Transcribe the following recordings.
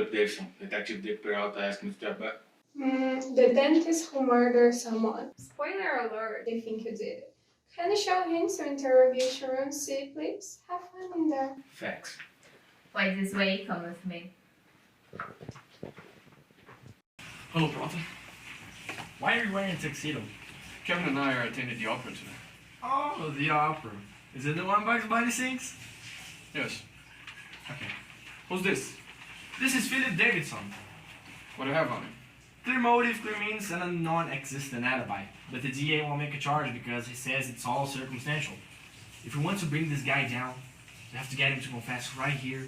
updation. Detective Dick Peralta asked me to step back. The dentist who murdered someone. Spoiler alert, they think you did it. Can you show him to interrogation room C, please? Have fun in there. Facts. Why this way? Come with me. Hello, Peralta. Why are you wearing a tuxedo? Kevin and I are attending the opera today. Oh, the opera. Is it the one Bugs Bunny sings? Yes. Okay. Who's this? This is Philip Davidson. What do you have on him? Clear motive, clear means, and a non-existent alibi. But the DA won't make a charge because he says it's all circumstantial. If we want to bring this guy down, we have to get him to confess right here,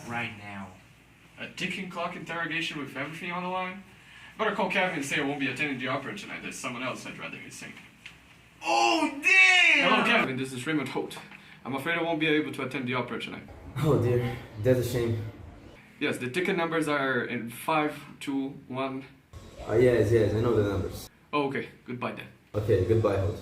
right now. A ticking clock interrogation with everything on the line? Better call Kevin and say I won't be attending the opera tonight. There's someone else I'd rather he sing. Oh, damn! Hello, Kevin. This is Raymond Holt. I'm afraid I won't be able to attend the opera tonight. Oh dear, that's a shame. Yes, the ticket numbers are in 5, 2, 1. Oh yes, I know the numbers. Oh, okay. Goodbye then. Okay, goodbye, Holt.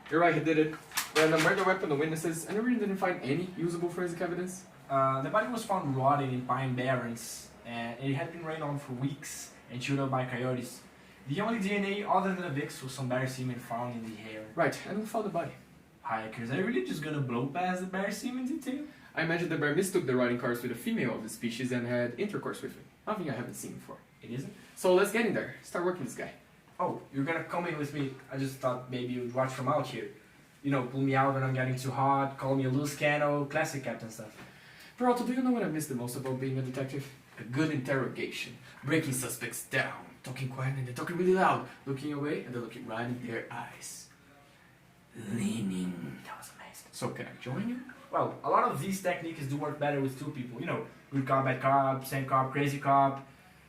You're right, he did it. When the murder weapon, the witnesses, and I really didn't find any usable forensic evidence. The body was found rotting in pine barrens, and it had been rained on for weeks and chewed up by coyotes. The only DNA other than the Vicks was some bear semen found in the hair. Right, and we found the body. Hikers, are you really just gonna blow past the bear semen detail? I imagine the bear mistook the riding cars with a female of the species and had intercourse with me. Nothing I haven't seen before. It isn't? So let's get in there. Start working this guy. Oh, you're gonna come in with me. I just thought maybe you'd watch from out here. You know, pull me out when I'm getting too hot, call me a loose cannon, classic captain stuff. Peralta, do you know what I miss the most about being a detective? A good interrogation. Breaking suspects down. Talking quiet and then talking really loud. Looking away and then looking right in their eyes. Leaning. That was amazing. So can I join you? Well, a lot of these techniques do work better with two people. You know, good cop, bad cop, same cop, crazy cop,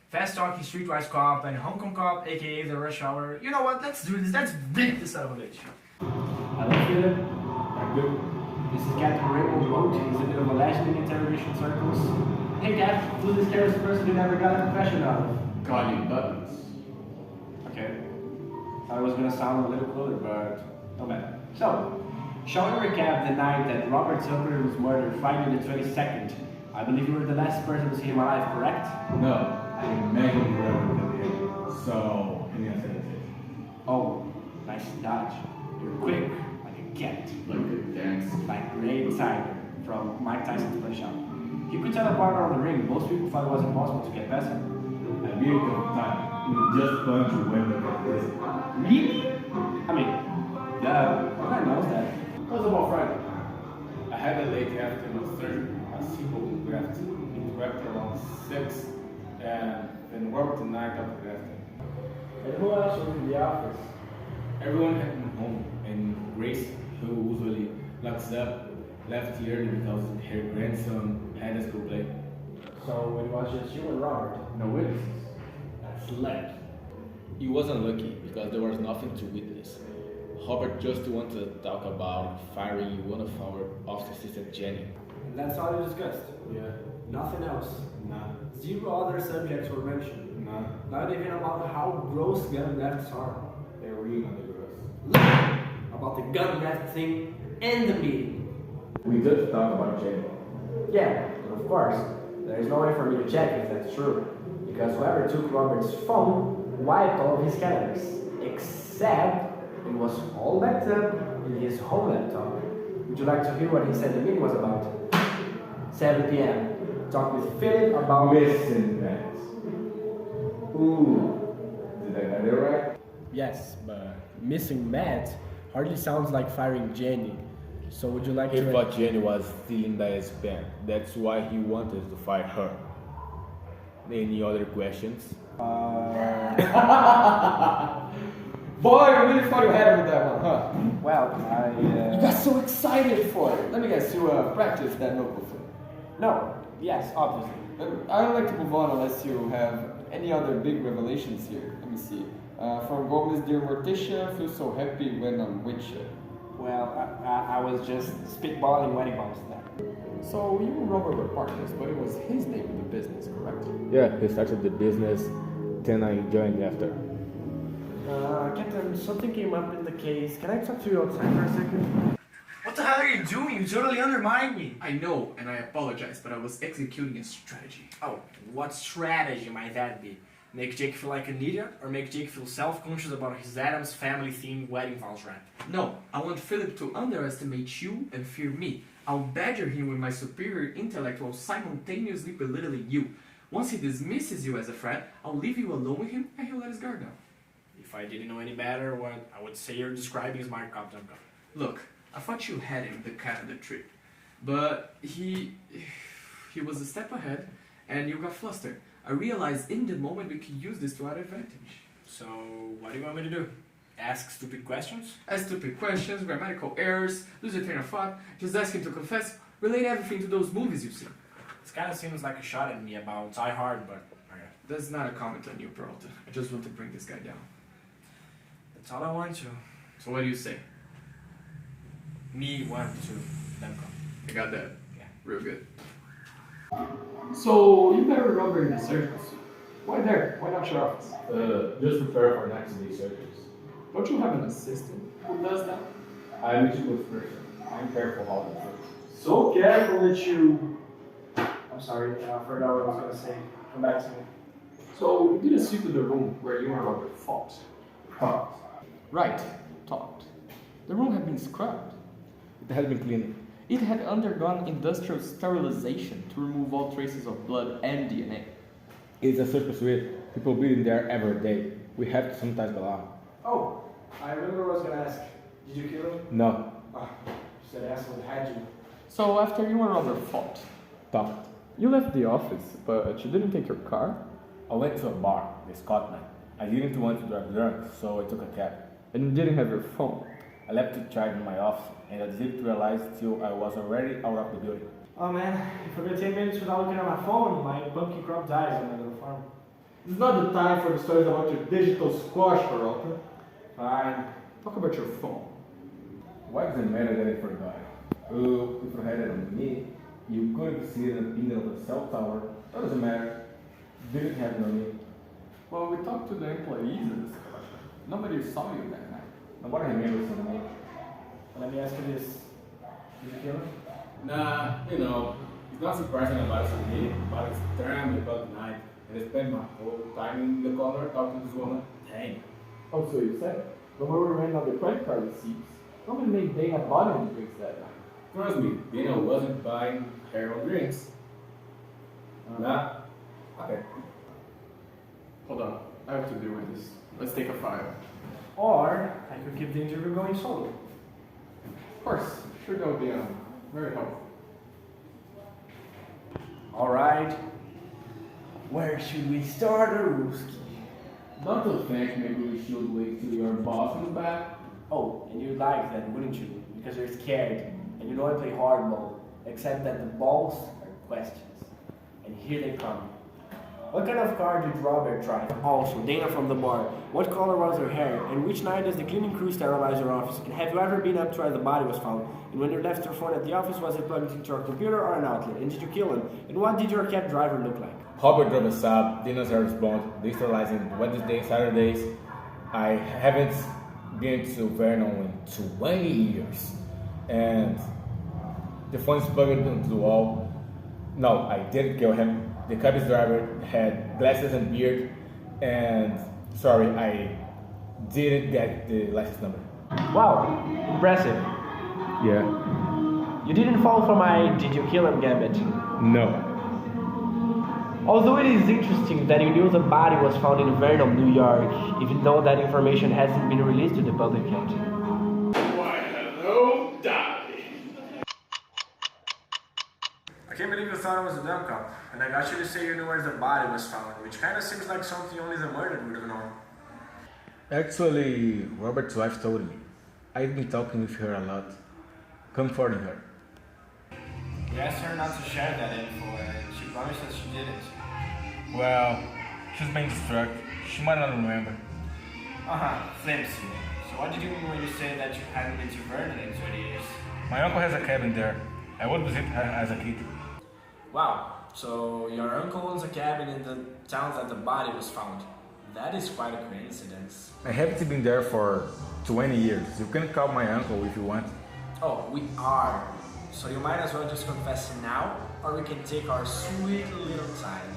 fast talking, streetwise cop, and Hong Kong cop, aka the rush hour. You know what? Let's do this. Let's beat this son of a bitch. Hello, Philip. I'm good. This is Captain Raymond Boat. He's a bit of a last in interrogation circles. Hey, Cap, who's this careless person you never got a confession out of? Calling buttons. Okay. Thought it was gonna sound a little cooler, but no matter. So, shall we recap the night that Robert Silver was murdered, Friday the 22nd? I believe you were the last person to see him alive, correct? No, I imagine you were with him. So, give me a second. Oh, nice dodge. You're quick, like a cat. Like a dance. Like Ray Tiger from Mike Tyson's Play Shop. He could teleport around the ring. Most people thought it was impossible to get past him. A beautiful time. You just punch your window like this. Really? I mean, everyone knows that. What about Friday? I had a late afternoon surgery. A simple graft. It wrapped around 6 and then worked the night after that. And who else was in the office? Everyone had been home, and Grace, who usually locks up, left early because her grandson had a school play. So it was just you and Robert? No witnesses. That's lucky. It wasn't lucky because there was nothing to witness. Robert just wanted to talk about firing one of our office assistant Jenny. And that's all you discussed? Yeah. Nothing else? Nah. Zero other subjects were mentioned? Nah. Not even about how gross gun rafts are? They're really gross. About the gun raft thing and the meeting? We did talk about Jenny. Yeah, of course. There is no way for me to check if that's true. Because whoever took Robert's phone wiped all of his cameras. Except it was all backed up in his home laptop. Would you like to hear what he said the meeting was about? 7 p.m. Talk with Philip about... Missing pants. Ooh. Did I get it right? Yes, but missing Matt hardly sounds like firing Jenny. So would you like He to... thought Jenny was stealing the pen. That's why he wanted to fire her. Any other questions? Boy, I really thought you had it with that one, huh? Well, You got so excited for it. Let me guess, you practiced that note before. No. Yes, obviously. I don't like to move on unless you have any other big revelations here. Let me see. From Gomez, dear Morticia, feel so happy when I'm with you. Well, I was just spitballing wedding bombs there. So you and Robert were partners, but it was his name in the business, correct? Yeah, he started the business, then I joined after. Captain, something came up in the case. Can I talk to you outside for a second? What the hell are are you doing? You totally undermined me. I know, and I apologize, but I was executing a strategy. Oh, what strategy might that be? Make Jake feel like an idiot, or make Jake feel self-conscious about his Adam's family-themed wedding vows rap? No, I want Philip to underestimate you and fear me. I'll badger him with my superior intellect while simultaneously belittling you. Once he dismisses you as a threat, I'll leave you alone with him and he'll let his guard down. If I didn't know any better, what I would say you're describing is Smart Cop, Dumb Cop. Look, I thought you had him the Canada trip, but he was a step ahead and you got flustered. I realized in the moment we could use this to our advantage. So, what do you want me to do? Ask stupid questions? Ask stupid questions, grammatical errors, lose your train of thought, just ask him to confess, relate everything to those movies you've seen. This kind of seems like a shot at me about Die Hard, but okay. That's not a comment on you, Peralta. I just want to bring this guy down. That's all I want to. So what do you say? Me want to. Dumb Cop. I got that. Yeah. Real good. So you got a rubber in the surgical suit. Why there? Why not your office? Just prepare for next day's surgeries. Don't you have an assistant who does that? I'm a meticulous person. I'm careful how I do. So careful that you... I'm sorry, I forgot what I was gonna say. Come back to me. So you didn't see to the room where you and Robert fought. Right, talked. The room had been scrubbed. It has been cleaned. It had undergone industrial sterilization to remove all traces of blood and DNA. It's a surgical suite. People bleed in there every day. We have to sometimes allow. Oh, I remember what I was gonna ask. Did you kill him? No. Oh, you said asshole had you. So after you and Robert fought, Talked. you left the office, but you didn't take your car? I went to a bar, the Scotland. I didn't want to drive drunk, so I took a cab. And you didn't have your phone. I left it charged in my office, and I didn't realize till I was already out of the building. Oh man, if I go 10 minutes without looking at my phone, my pumpkin crop dies on my little farm. It's not the time for the stories about your digital squash, Peralta. Fine. Talk about your phone. Why does it matter that I forgot? Oh, if you had it on me, you could have seen it in the cell tower. That doesn't matter. Didn't have it on me. Well, we talked to the employees in this collection. Nobody saw you that night. Nobody remembers anymore. Let me ask you this. Did you kill him? Nah, you know, it's not surprising about it to me, but it's damn about night. And I spent my whole time in the corner talking to this woman. Dang. Oh, so you said? When we were running out the credit card receipts, nobody made Dana buy any drinks that night. Trust me, Dana wasn't buying her own drinks. Nah. Okay. Hold on, I have to deal with this. Let's take a file. Or I could keep the interview going solo. Of course, sure that would be very helpful. Alright. Where should we start, Ruski? Don't you think maybe we should wait till your boss comes back? Oh, and you'd like that, wouldn't you? Because you're scared, and you know I play hardball, except that the balls are questions. And here they come. What kind of car did Robert drive? Also, Dana from the bar. What color was her hair? And which night does the cleaning crew sterilize your office? And have you ever been up to where the body was found? And when you left your phone at the office, was it plugged into your computer or an outlet? And did you kill him? And what did your cab driver look like? Robert drove us up, Dina's our response, they sterilizing Wednesdays, Saturdays. I haven't been to Vernon in 20 years. And the phone is plugged into the wall. No, I didn't kill him. The cab's driver had glasses and beard. And sorry, I didn't get the license number. Wow, impressive. Yeah. You didn't fall for my did you kill him gambit. No. Although it is interesting that you knew the body was found in Vernon, New York, even though that information hasn't been released to the public yet. Why, hello, darling. I can't believe you thought I was a dumb cop. And I got you to say you knew where the body was found, which kind of seems like something only the murdered would have known. Actually, Robert's wife told me. I've been talking with her a lot, comforting her. We asked her not to share that info, and she promised us she didn't. Well, she's been distracted. She might not remember. Flimsy. So what did you mean when you said that you hadn't been to Vernon in 20 years? My uncle has a cabin there. I would visit her as a kid. Wow, so your uncle owns a cabin in the town that the body was found. That is quite a coincidence. I haven't been there for 20 years. You can call my uncle if you want. Oh, we are. So you might as well just confess now, or we can take our sweet little time.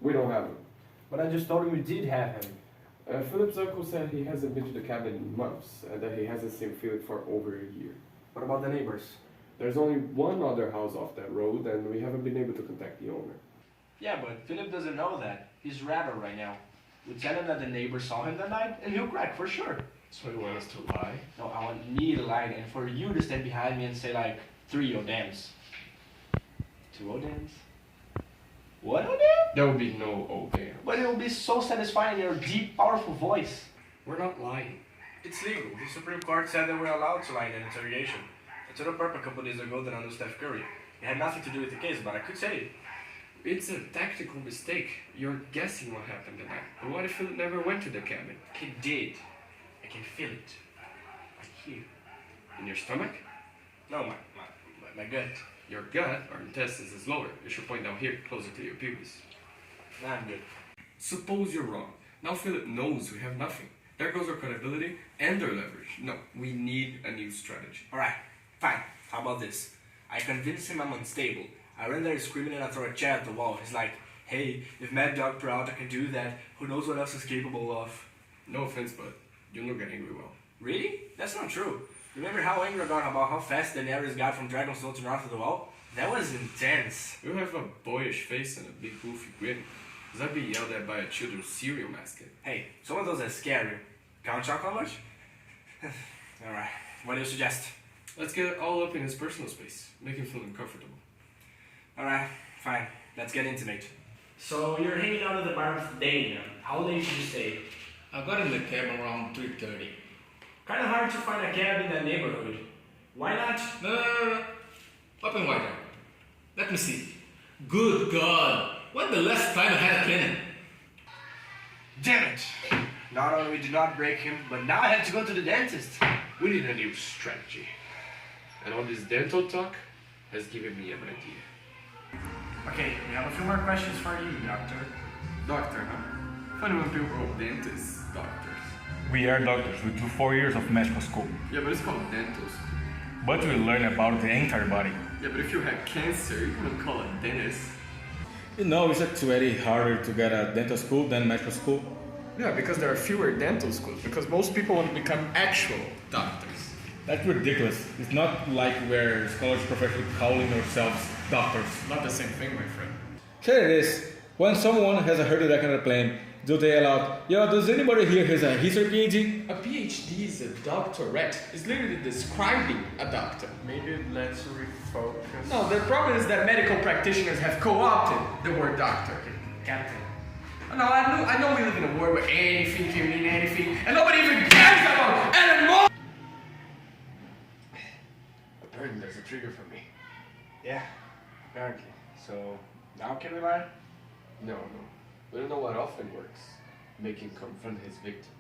We don't have him. But I just told him you did have him. Philip's uncle said he hasn't been to the cabin in months, and that he hasn't seen Philip for over a year. What about the neighbors? There's only one other house off that road, and we haven't been able to contact the owner. Yeah, but Philip doesn't know that. He's rattled right now. We tell him that the neighbor saw him that night, and he'll crack for sure. So you want us to lie? No, I want me to lie, and for you to stand behind me and say like 3 Odems. 2 Odems? 1 Odem? There will be no old there. But it will be so satisfying in your deep, powerful voice. We're not lying. It's legal. The Supreme Court said that we're allowed to lie in an interrogation. I told a perp a couple days ago that I knew Steph Curry. It had nothing to do with the case, but I could say it. It's a tactical mistake. You're guessing what happened tonight. But what if Philip never went to the cabin? He did. I can feel it. Right here. In your stomach? No, my gut. Your gut or intestines is lower. You should point down here, closer to your pubis. Nah, I'm good. Suppose you're wrong. Now Philip knows we have nothing. There goes our credibility and our leverage. No, we need a new strategy. Alright, fine. How about this? I convince him I'm unstable. I run there screaming and I throw a chair at the wall. He's like, hey, if Mad Dog Peralta can do that, who knows what else is capable of? No offense, but you don't get angry well. Really? That's not true. Remember how angry I got about how fast Daenerys got from Dragonstone to North of the Wall? That was intense. You have a boyish face and a big goofy grin. Does that be yelled at by a children's cereal mascot? Hey, some of those are scary. Count chocolate much? Alright, what do you suggest? Let's get it all up in his personal space. Make him feel uncomfortable. Alright, fine. Let's get intimate. So you're hanging out at the bar with Dana. How late did you stay? I got in the cab around 3:30. Kinda hard to find a cab in that neighborhood. Why not? No. Up and wider. Let me see. Good God! When the last time I had a clinic? Damn it! Not only did not break him, but now I have to go to the dentist. We need a new strategy. And all this dental talk has given me an idea. Okay, we have a few more questions for you, doctor. Doctor, huh? Funny when people call dentists doctors. We are doctors. We do 4 years of medical school. Yeah, but it's called dental school. But we learn about the entire body. Yeah, but if you had cancer, you wouldn't call it dentist. You know, it's actually harder to get a dental school than medical school. Yeah, because there are fewer dental schools, because most people want to become actual doctors. That's ridiculous. It's not like we're scholars professionally calling ourselves doctors. Not the same thing, my friend. Sure it is. When someone has a heart attack on a plane, do they allow, yo, does anybody here has a history PhD? A PhD is a doctorate. It's literally describing a doctor. Maybe let's refocus. No, the problem is that medical practitioners have co-opted the word doctor. Captain. No, I know we live in a world where anything can mean anything, and nobody even cares about anymore! Apparently there's a trigger for me. Yeah, apparently. So, now can we lie? No. We don't know what often works. Make him confront his victim.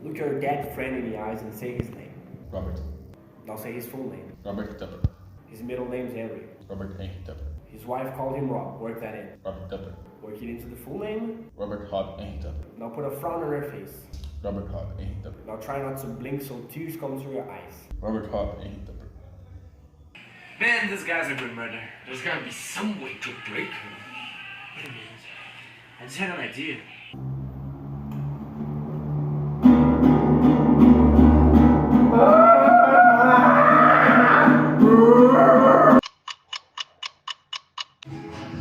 Look your dead friend in the eyes and say his name. Robert. Now say his full name. Robert Tupper. His middle name's Henry. Robert Henry Tupper. His wife called him Rob. Work that in. Robert Tupper. Work it into the full name. Robert Hod Henry Tupper. Now put a frown on her face. Robert Hod Henry Tupper. Now try not to blink so tears come through your eyes. Robert Hod Henry Tupper. Man, this guy's a good murderer. There's gotta be some way to break him. Wait a minute. I just had an idea.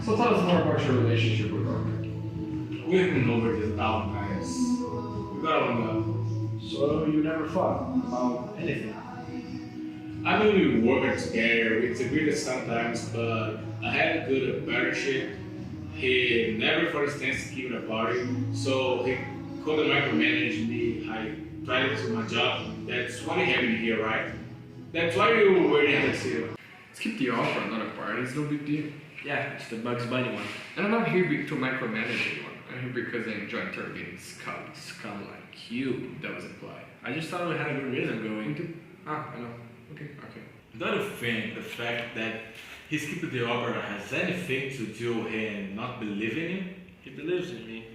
So tell us more about your relationship with Robert. We've been over this 1,000 times. We got along well. So you never fought about anything? I mean, we worked together, we disagreed sometimes, but I had a good partnership. He never for instance given a party, so he couldn't micromanage me. I tried to do my job. That's what happened here, right? That's why you were in the city. Skip the offer, not a party, it's no big deal. Yeah, it's the Bugs Bunny one. And I'm not here to micromanage anyone. I'm here because I enjoy interrogating scum. Scum like you. That was implied. I just thought we had a good rhythm going. Ah, I know. Okay. Don't you think the fact that he skipped the opera has anything to do with him not believing him? He believes in me.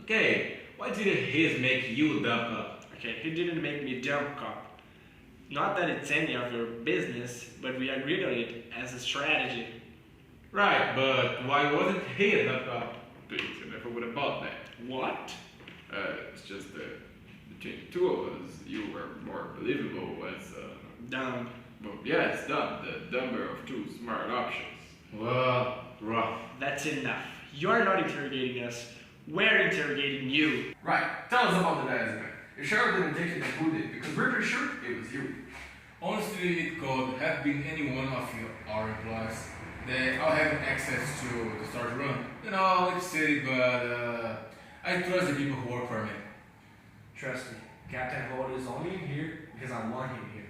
Okay, why didn't he make you dump up? Okay, he didn't make me jump cop. Not that it's any of your business, but we agreed on it as a strategy. Right, but why wasn't he a dump cop? Because I never would have bought that. What? It's just that between the two of us, you were more believable as Dumb. Well, yeah, it's dumb. The dumber of two smart options. Well, rough. That's enough. You're not interrogating us. We're interrogating you. Right, tell us about the diagram. You sure didn't take it and put it, because we're pretty sure it was you. Honestly, it could have been any one of our employees. They all have access to the storage room. You know, it's city, but I trust the people who work for me. Trust me, Captain Holt is only here because I want him here.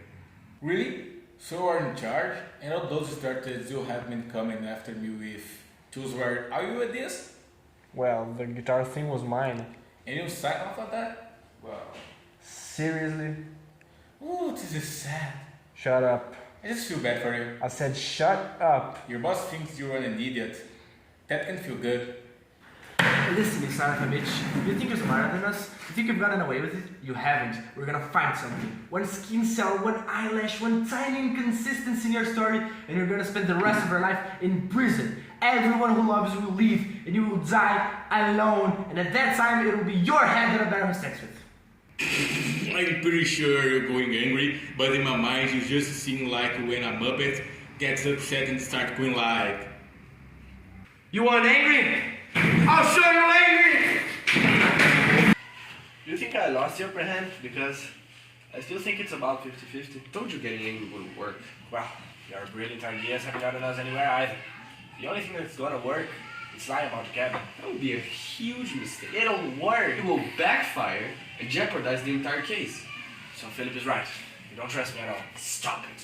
Really? So you are in charge? And all those starters you have been coming after me with tools where are you at this? Well, the guitar thing was mine. And you signed off on that? Well, seriously? Oh, this is sad. Shut up. I just feel bad for you. I said shut up. Your boss thinks you're an idiot. That can feel good. Listen, you son of a bitch. You think you're smarter than us? You think you've gotten away with it? You haven't. We're gonna find something. One skin cell, one eyelash, one tiny inconsistency in your story, and you're gonna spend the rest of your life in prison. Everyone who loves you will leave, and you will die alone. And at that time, it will be your head that I better have sex with. I'm pretty sure you're going angry, but in my mind you just seem like when a Muppet gets upset and starts going like... You want angry? I'll show you angry! Do you think I lost the upper hand? Because I still think it's about 50-50. Told you getting angry wouldn't work. Well, your brilliant ideas haven't gotten us anywhere either. The only thing that's gonna work is lying about the cabin. That would be a huge mistake. It'll work! It will backfire and jeopardize the entire case. So Philip is right. You don't trust me at all. Stop it.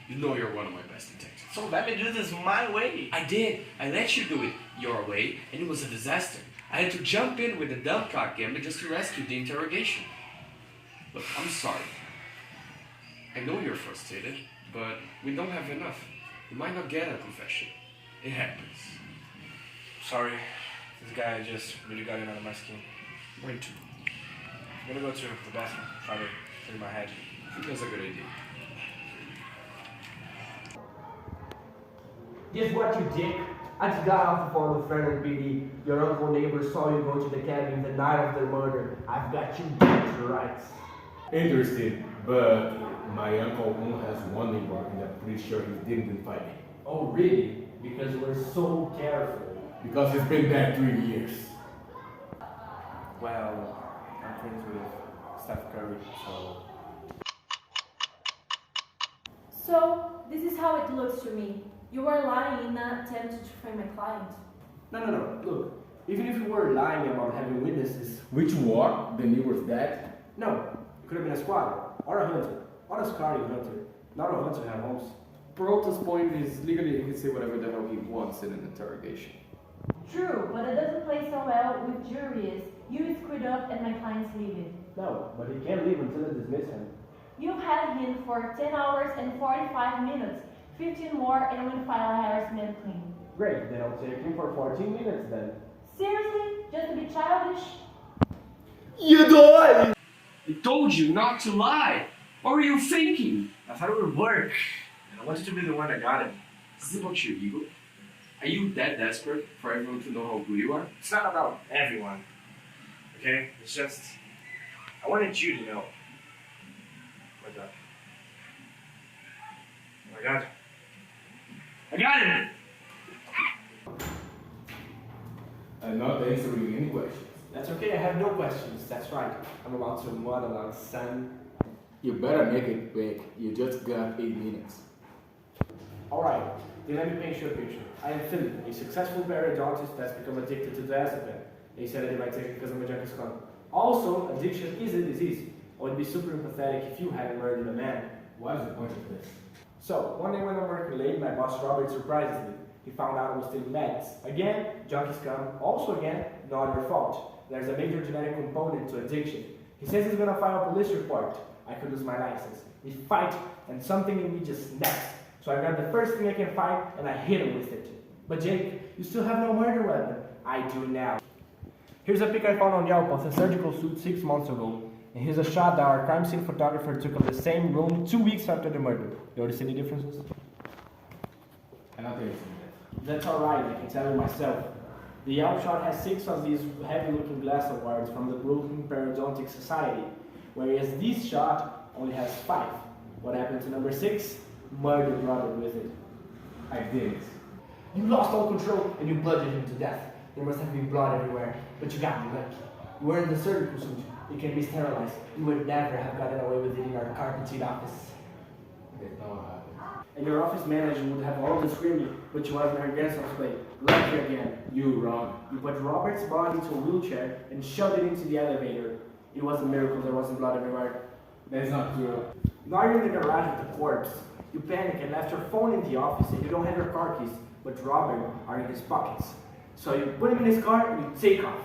You know you're one of my best detectives. So let me do this my way. I did. I let you do it your way, and it was a disaster. I had to jump in with the dump cock gambler just to rescue the interrogation. Look, I'm sorry. I know you're frustrated, but we don't have enough. You might not get a confession. It happens. Sorry. This guy just really got in under my skin. Mine too. I'm gonna go to the bathroom, try to clear my head. I think that's a good idea. Guess what, you dick? I just got off the phone with Fred and BD. Your uncle neighbor saw you go to the cabin the night of the murder. I've got you back to rights. Interesting, but my uncle only has one neighbor and I'm pretty sure he didn't invite me. Oh, really? Because we're so careful. Because he's been there 3 years. Well, I'm friends with Steph Curry, so... So, this is how it looks to me. You are lying in an attempt to frame my client. No. Look, even if you were lying about having witnesses... Which war? The neighbor's dad? No, it could have been a squatter, or a hunter, or a Scotty hunter. Not all hunters have homes. Peralta's point is legally he can say whatever the hell he wants in an interrogation. True, but it doesn't play so well with juries. You screwed up and my client's leaving. No, but he can't leave until they dismiss him. You've had him for 10 hours and 45 minutes. 15 more and we'll file a harassment claim. Great, then I'll take him for 14 minutes then. Seriously? Just to be childish? You die! I told you not to lie! What were you thinking? I thought it would work. And I wanted to be the one that got him. Is it about your ego? Are you that desperate for everyone to know how good you are? It's not about everyone. Okay? It's just... I wanted you to know. What's up? Oh my god. I got him! I'm not answering any questions. That's okay, I have no questions. That's right. I'm about to monologue, son. You better make it quick. You just got 8 minutes. Alright, then let me paint you a picture. I am Philip, a successful paradontist that's become addicted to diazepam. They said that it might take it because I'm a junkie scum. Also, addiction is a disease. I would be super empathetic if you hadn't murdered a man. What is the point of this? So, one day when I'm working late, my boss Robert surprises me. He found out I was stealing meds. Again, junkie scum. Also again, not your fault. There's a major genetic component to addiction. He says he's gonna file a police report. I could lose my license. We fight, and something in me just snaps. So I grab the first thing I can find, and I hit him with it. But Jake, you still have no murder weapon. I do now. Here's a pic I found on Yelp of a surgical suit 6 months ago. And here's a shot that our crime scene photographer took of the same room 2 weeks after the murder. You notice any differences? I don't think it's That's alright, I can tell you myself. The Yelp shot has 6 of these heavy-looking glass awards from the Brooklyn Periodontic Society, whereas this shot only has 5. What happened to number 6? Murdered Robert with it. I did. You lost all control and you bludgeoned him to death. There must have been blood everywhere, but you got me lucky. You were in the surgical suit. You can be sterilized. You would never have gotten away with it in our carpeted office. And your office manager would have all the screaming, but you wasn't her grandson's play. Lucky again. You wrong. You put Robert's body into a wheelchair and shoved it into the elevator. It was a miracle there wasn't blood everywhere. That's not true. Now you're in the garage with the corpse. You panic and left your phone in the office and you don't have your car keys, but Robert are in his pockets. So you put him in his car and you take off.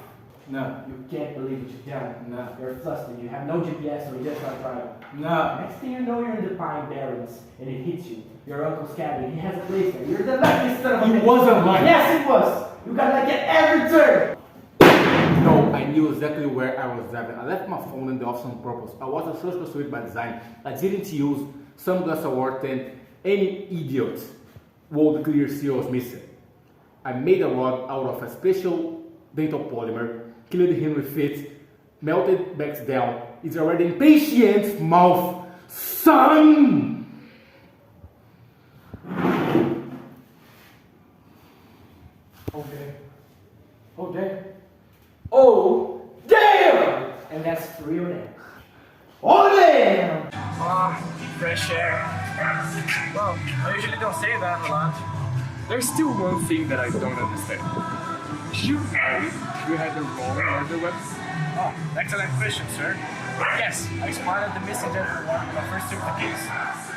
No. You can't believe what you've done. No. You're flustered. You have no GPS or you just on trial. No. Next thing you know, you're in the Pine Barrens and it hits you. Your uncle's cabin. He has a place there. You're the luckiest son of a It wasn't mine. Yes, it was. You got lucky at every turn. No, I knew exactly where I was driving. I left my phone in the office on purpose. I was a social suite by design. I didn't use some glass award and any idiot would clear seal was missing. I made a rod out of a special dental polymer, killed him with it, melted back down. It's already in patient's mouth. Son! Okay. Okay. Oh, damn! And that's real name. Oh, damn! Fresh air. Well, I usually don't say that a lot. There's still one thing that I don't understand. You know you had the wrong murder weapon? Oh, excellent question, sir. Yes, I spotted the missing gentleman when I first took the case.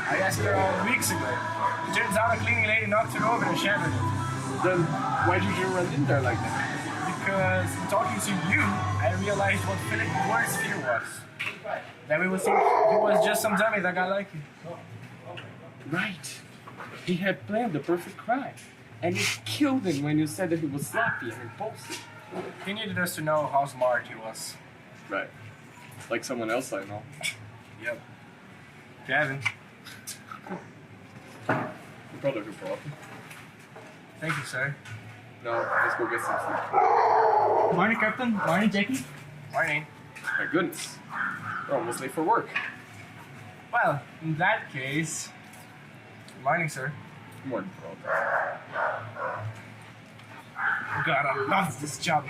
I asked her all weeks ago. It turns out a cleaning lady knocked her over and shattered it. Then why did you run in there like that? Because in talking to you, I realized what Philip's worst fear was. That we would think he was just some dummy that got lucky. Right. He had planned the perfect crime. And you killed him when you said that he was sloppy and impulsive. He needed us to know how smart he was. Right. Like someone else I know. Yep. Kevin. You probably could problem. Thank you, sir. No, let's go get some sleep. Morning, Captain. Morning, Jackie. Morning. My goodness. We're almost late for work. Well, in that case... Morning, sir. Morning, bro. God, I love this job.